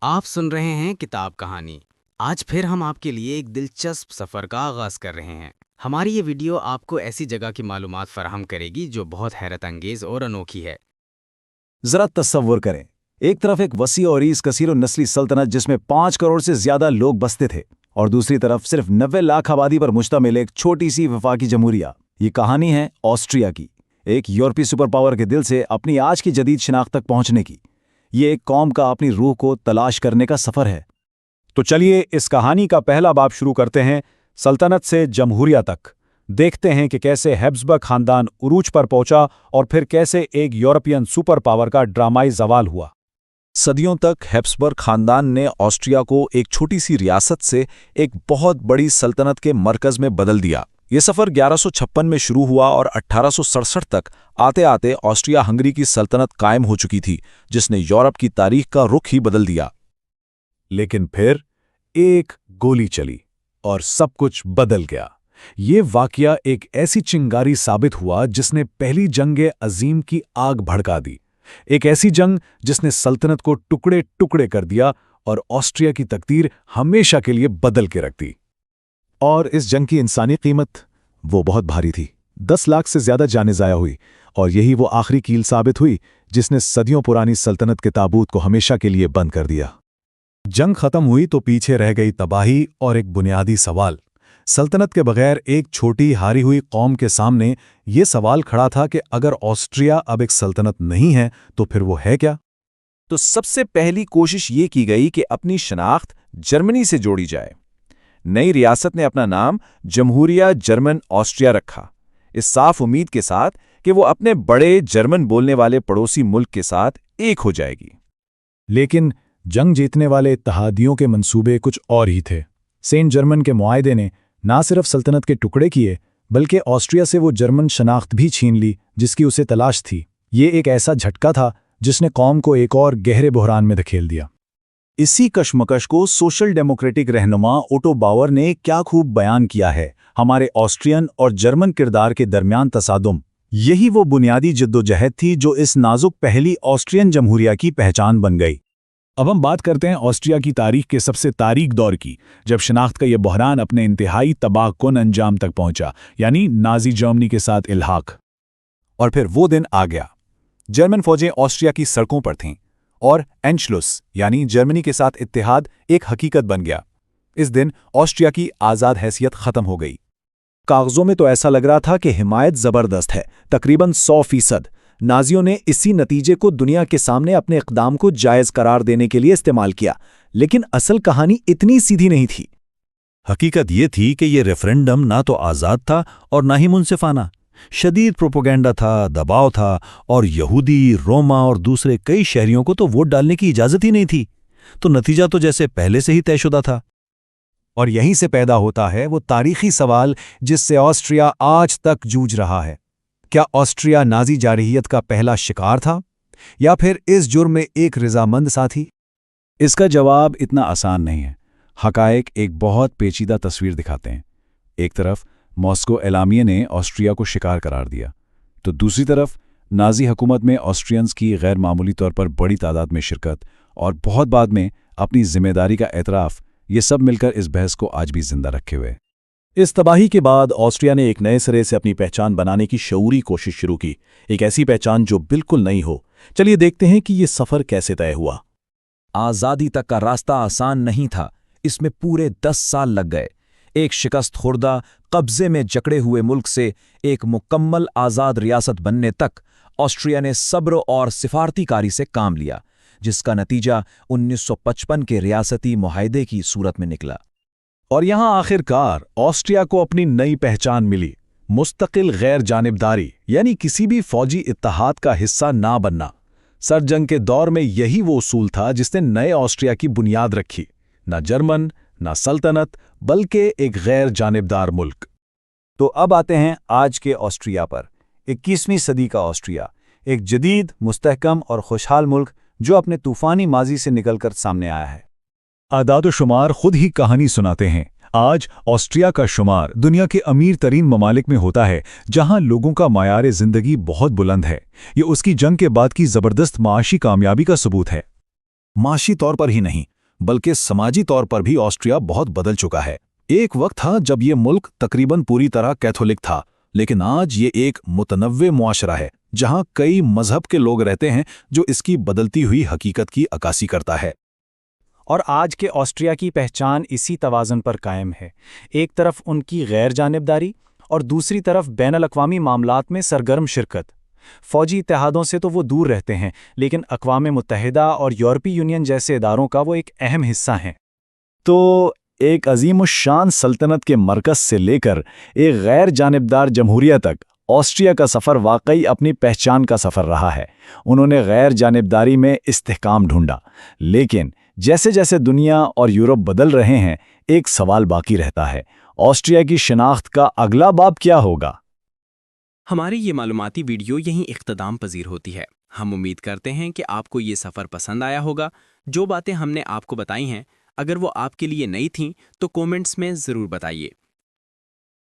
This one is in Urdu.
آپ سن رہے ہیں کتاب کہانی۔ آج پھر ہم آپ کے لیے ایک دلچسپ سفر کا آغاز کر رہے ہیں۔ ہماری یہ ویڈیو آپ کو ایسی جگہ کی معلومات فراہم کرے گی جو بہت حیرت انگیز اور انوکھی ہے۔ ذرا تصور کریں، ایک طرف ایک وسیع اور عریض کثیر و نسلی سلطنت جس میں 5 کروڑ سے زیادہ لوگ بستے تھے، اور دوسری طرف صرف 90 لاکھ آبادی پر مشتمل ایک چھوٹی سی وفاقی جمہوریہ۔ یہ کہانی ہے آسٹریا کی، ایک یورپی سپر پاور کے دل سے اپنی آج کی جدید شناخت تک پہنچنے کی۔ یہ ایک قوم کا اپنی روح کو تلاش کرنے کا سفر ہے۔ تو چلیے اس کہانی کا پہلا باب شروع کرتے ہیں، سلطنت سے جمہوریہ تک۔ دیکھتے ہیں کہ کیسے ہیبسبرگ خاندان عروج پر پہنچا اور پھر کیسے ایک یورپین سپر پاور کا ڈرامائی زوال ہوا۔ صدیوں تک ہیبسبرگ خاندان نے آسٹریا کو ایک چھوٹی سی ریاست سے ایک بہت بڑی سلطنت کے مرکز میں بدل دیا۔ یہ سفر 1156 میں شروع ہوا اور 1867 تک آتے آتے آسٹریا ہنگری کی سلطنت قائم ہو چکی تھی، جس نے یورپ کی تاریخ کا رخ ہی بدل دیا۔ لیکن پھر ایک گولی چلی اور سب کچھ بدل گیا۔ یہ واقعہ ایک ایسی چنگاری ثابت ہوا جس نے پہلی جنگ عظیم کی آگ بھڑکا دی، ایک ایسی جنگ جس نے سلطنت کو ٹکڑے ٹکڑے کر دیا اور آسٹریا کی تقدیر ہمیشہ کے لیے بدل کے رکھ دی۔ اور اس جنگ کی انسانی قیمت وہ بہت بھاری تھی۔ 10 لاکھ سے زیادہ جانیں ضائع ہوئی، اور یہی وہ آخری کیل ثابت ہوئی جس نے صدیوں پرانی سلطنت کے تابوت کو ہمیشہ کے لیے بند کر دیا۔ جنگ ختم ہوئی تو پیچھے رہ گئی تباہی اور ایک بنیادی سوال۔ سلطنت کے بغیر ایک چھوٹی ہاری ہوئی قوم کے سامنے یہ سوال کھڑا تھا کہ اگر آسٹریا اب ایک سلطنت نہیں ہے تو پھر وہ ہے کیا؟ تو سب سے پہلی کوشش یہ کی گئی کہ اپنی شناخت جرمنی سے جوڑی جائے۔ نئی ریاست نے اپنا نام جمہوریہ جرمن آسٹریا رکھا، اس صاف امید کے ساتھ کہ وہ اپنے بڑے جرمن بولنے والے پڑوسی ملک کے ساتھ ایک ہو جائے گی۔ لیکن جنگ جیتنے والے اتحادیوں کے منصوبے کچھ اور ہی تھے۔ سینٹ جرمن کے معاہدے نے نہ صرف سلطنت کے ٹکڑے کیے بلکہ آسٹریا سے وہ جرمن شناخت بھی چھین لی جس کی اسے تلاش تھی۔ یہ ایک ایسا جھٹکا تھا جس نے قوم کو ایک اور گہرے بحران میں دھکیل دیا۔ اسی کشمکش کو سوشل ڈیموکریٹک رہنما اوٹو باور نے کیا خوب بیان کیا ہے، ہمارے آسٹرین اور جرمن کردار کے درمیان تصادم۔ یہی وہ بنیادی جدوجہد تھی جو اس نازک پہلی آسٹرین جمہوریہ کی پہچان بن گئی۔ اب ہم بات کرتے ہیں آسٹریا کی تاریخ کے سب سے تاریک دور کی، جب شناخت کا یہ بحران اپنے انتہائی تباہ کن انجام تک پہنچا، یعنی نازی جرمنی کے ساتھ الحاق۔ اور پھر وہ دن آ گیا۔ جرمن فوجیں آسٹریا کی سڑکوں پر تھیں، اور اینشلوس یعنی جرمنی کے ساتھ اتحاد ایک حقیقت بن گیا۔ اس دن آسٹریا کی آزاد حیثیت ختم ہو گئی۔ کاغذوں میں تو ایسا لگ رہا تھا کہ حمایت زبردست ہے، تقریباً 100%۔ نازیوں نے اسی نتیجے کو دنیا کے سامنے اپنے اقدام کو جائز قرار دینے کے لیے استعمال کیا، لیکن اصل کہانی اتنی سیدھی نہیں تھی۔ حقیقت یہ تھی کہ یہ ریفرنڈم نہ تو آزاد تھا اور نہ ہی منصفانہ۔ شدید پروپیگنڈا تھا، دباؤ تھا، اور یہودی، روما اور دوسرے کئی شہریوں کو تو ووٹ ڈالنے کی اجازت ہی نہیں تھی۔ تو نتیجہ تو جیسے پہلے سے ہی طے شدہ تھا۔ اور یہیں سے پیدا ہوتا ہے وہ تاریخی سوال جس سے آسٹریا آج تک جوجھ رہا ہے۔ کیا آسٹریا نازی جارحیت کا پہلا شکار تھا، یا پھر اس جرم میں ایک رضامند ساتھی؟ اس کا جواب اتنا آسان نہیں ہے۔ حقائق ایک بہت پیچیدہ تصویر دکھاتے ہیں۔ ایک طرف ماسکو اعلامیہ نے آسٹریا کو شکار قرار دیا، تو دوسری طرف نازی حکومت میں آسٹریئنز کی غیر معمولی طور پر بڑی تعداد میں شرکت اور بہت بعد میں اپنی ذمہ داری کا اعتراف، یہ سب مل کر اس بحث کو آج بھی زندہ رکھے ہوئے۔ اس تباہی کے بعد آسٹریا نے ایک نئے سرے سے اپنی پہچان بنانے کی شعوری کوشش شروع کی، ایک ایسی پہچان جو بالکل نئی ہو۔ چلیے دیکھتے ہیں کہ یہ سفر کیسے طے ہوا۔ آزادی تک کا راستہ آسان نہیں تھا، اس میں پورے 10 سال لگ گئے۔ ایک شکست خوردہ، قبضے میں جکڑے ہوئے ملک سے ایک مکمل آزاد ریاست بننے تک آسٹریا نے صبر اور سفارتی کاری سے کام لیا، جس کا نتیجہ 1955 کے ریاستی معاہدے کی صورت میں نکلا۔ اور یہاں آخر کار آسٹریا کو اپنی نئی پہچان ملی، مستقل غیر جانبداری، یعنی کسی بھی فوجی اتحاد کا حصہ نہ بننا۔ سر جنگ کے دور میں یہی وہ اصول تھا جس نے نئے آسٹریا کی بنیاد رکھی، نہ جرمن، نہ سلطنت، بلکہ ایک غیر جانبدار ملک۔ تو اب آتے ہیں آج کے آسٹریا پر، 21ویں صدی کا آسٹریا، ایک جدید، مستحکم اور خوشحال ملک جو اپنے طوفانی ماضی سے نکل کر سامنے آیا ہے۔ اعداد و شمار خود ہی کہانی سناتے ہیں۔ آج آسٹریا کا شمار دنیا کے امیر ترین ممالک میں ہوتا ہے، جہاں لوگوں کا معیار زندگی بہت بلند ہے۔ یہ اس کی جنگ کے بعد کی زبردست معاشی کامیابی کا ثبوت ہے۔ معاشی طور پر ہی نہیں بلکہ سماجی طور پر بھی آسٹریا بہت بدل چکا ہے۔ ایک وقت تھا جب یہ ملک تقریباً پوری طرح کیتھولک تھا، لیکن آج یہ ایک متنوع معاشرہ ہے جہاں کئی مذہب کے لوگ رہتے ہیں، جو اس کی بدلتی ہوئی حقیقت کی عکاسی کرتا ہے۔ اور آج کے آسٹریا کی پہچان اسی توازن پر قائم ہے، ایک طرف ان کی غیر جانبداری اور دوسری طرف بین الاقوامی معاملات میں سرگرم شرکت۔ فوجی اتحادوں سے تو وہ دور رہتے ہیں، لیکن اقوام متحدہ اور یورپی یونین جیسے اداروں کا وہ ایک اہم حصہ ہیں۔ تو ایک عظیم الشان سلطنت کے مرکز سے لے کر ایک غیر جانبدار جمہوریہ تک، آسٹریا کا سفر واقعی اپنی پہچان کا سفر رہا ہے۔ انہوں نے غیر جانبداری میں استحکام ڈھونڈا، لیکن جیسے جیسے دنیا اور یورپ بدل رہے ہیں، ایک سوال باقی رہتا ہے: آسٹریا کی شناخت کا اگلا باب کیا ہوگا؟ ہماری یہ معلوماتی ویڈیو یہیں اختتام پذیر ہوتی ہے۔ ہم امید کرتے ہیں کہ آپ کو یہ سفر پسند آیا ہوگا۔ جو باتیں ہم نے آپ کو بتائی ہیں، اگر وہ آپ کے لیے نئی تھیں تو کومنٹس میں ضرور بتائیے۔